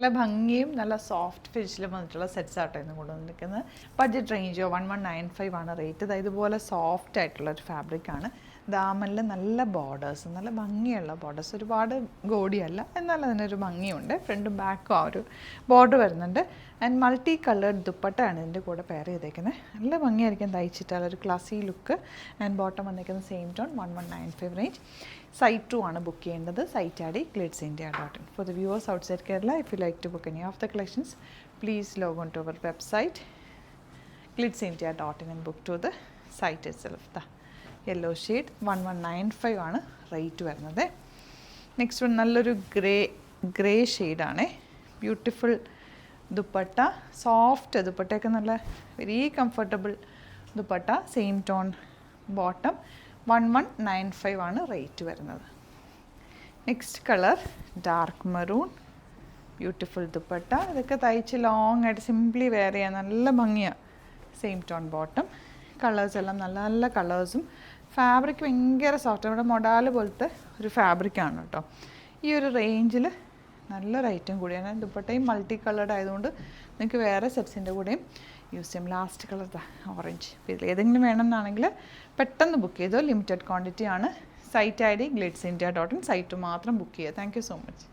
നല്ല ഭംഗിയും നല്ല സോഫ്റ്റ് ഫിനിഷിലും വന്നിട്ടുള്ള സെറ്റ്സ് ആട്ടോ ഇന്ന് കൊണ്ടുവന്നിരിക്കുന്നത്. ബഡ്ജറ്റ് റേഞ്ചോ 1195 ആണ് റേറ്റ്. ഇത് ഇതുപോലെ സോഫ്റ്റ് ആയിട്ടുള്ള ഒരു ഫാബ്രിക്കാണ്. ദാമനിൽ നല്ല ബോർഡേഴ്സ്, നല്ല ഭംഗിയുള്ള ബോർഡേഴ്സ്, ഒരുപാട് ഗോഡിയല്ല എന്നാൽ അതിനൊരു ഭംഗിയുണ്ട്. ഫ്രണ്ടും ബാക്കും ആ ഒരു ബോർഡർ വരുന്നുണ്ട്. ആൻഡ് മൾട്ടി കളേർഡ് ദുപ്പട്ടയാണ് ഇതിൻ്റെ കൂടെ പെയർ ചെയ്തേക്കുന്നത്. നല്ല ഭംഗിയായിരിക്കും തയ്ച്ചിട്ടാൽ ഒരു ക്ലാസി ലുക്ക്. ആൻഡ് ബോട്ടം വന്നിരിക്കുന്നത് സെയിം ടോൺ 1195 റേഞ്ച്. Site 2 ആണ് ബുക്ക് ചെയ്യേണ്ടത്. Site I D glitzindia.in. For the viewers outside Kerala, if you like to book any of the collections, please log on to our website glitzindia.in and book to the site itself. The yellow shade 1195 ആണ് rate വരുന്നത്. Next one നല്ലൊരു grey ഷെയ്ഡാണ്. Beautiful dupatta, soft ദുപ്പട്ടയൊക്കെ നല്ല very comfortable dupatta. Same tone bottom 1195 ആണ് rate വരുന്നത്. Next colour dark maroon, beautiful dupatta. ഇതൊക്കെ തയ്ച്ച് long ആയിട്ട് സിംപ്ലി വെയർ ചെയ്യാൻ നല്ല ഭംഗിയാണ്. Same tone bottom. കളേഴ്സ് എല്ലാം നല്ല നല്ല കളേഴ്സും. ഫാബ്രിക് ഭയങ്കര സോഫ്റ്റ്, നമ്മുടെ മൊഡാല് പോലത്തെ ഒരു ഫാബ്രിക്കാണ് കേട്ടോ. ഈ ഒരു റേഞ്ചിൽ നല്ല റേറ്റും കൂടിയാണ്. ദുപ്പട്ടയും മൾട്ടി കളേർഡ് ആയതുകൊണ്ട് നിങ്ങൾക്ക് വേറെ സെറ്റ്സിൻ്റെ കൂടെയും യൂസ് ചെയ്യാം. Last colour orange. ഇപ്പോൾ ഇതിൽ ഏതെങ്കിലും വേണമെന്നാണെങ്കിൽ പെട്ടെന്ന് ബുക്ക് ചെയ്തോ. ലിമിറ്റഡ് ക്വാണ്ടിറ്റി ആണ്. Site I D glitzindia.in. Site മാത്രം ബുക്ക് ചെയ്യുക. Thank you so much.